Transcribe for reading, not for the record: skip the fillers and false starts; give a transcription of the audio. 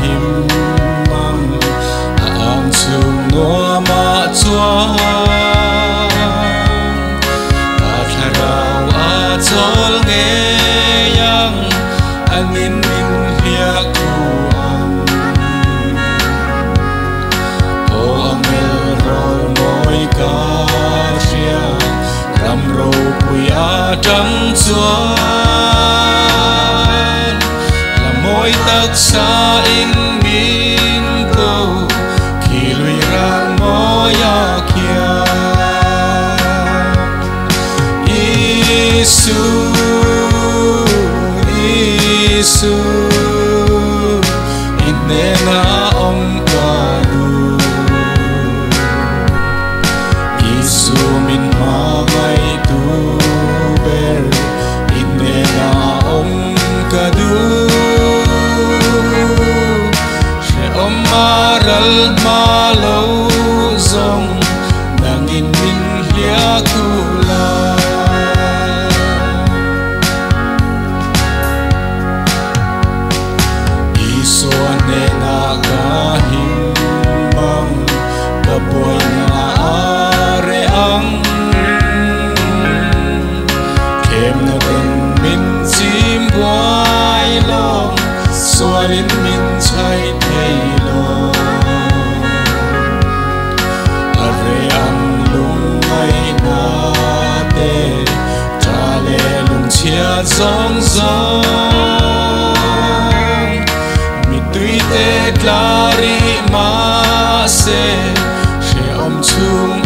him mang ang chung no ma chua ta tharau a chol nge yang anin min hlia ku ang o amel ro moi ka ria ram ro pui a trăng chua sa in min ko khi lui rang moya kia Isu Isu inne na om ka du Isu min ma mai tu ber inne na om ka du maral malo zong nangin min hlia kula iso ne na ka himbang kapoy na are ang kem na den min sim buai long soalin min chai thei zong zong mi tui te klari ma se she om chung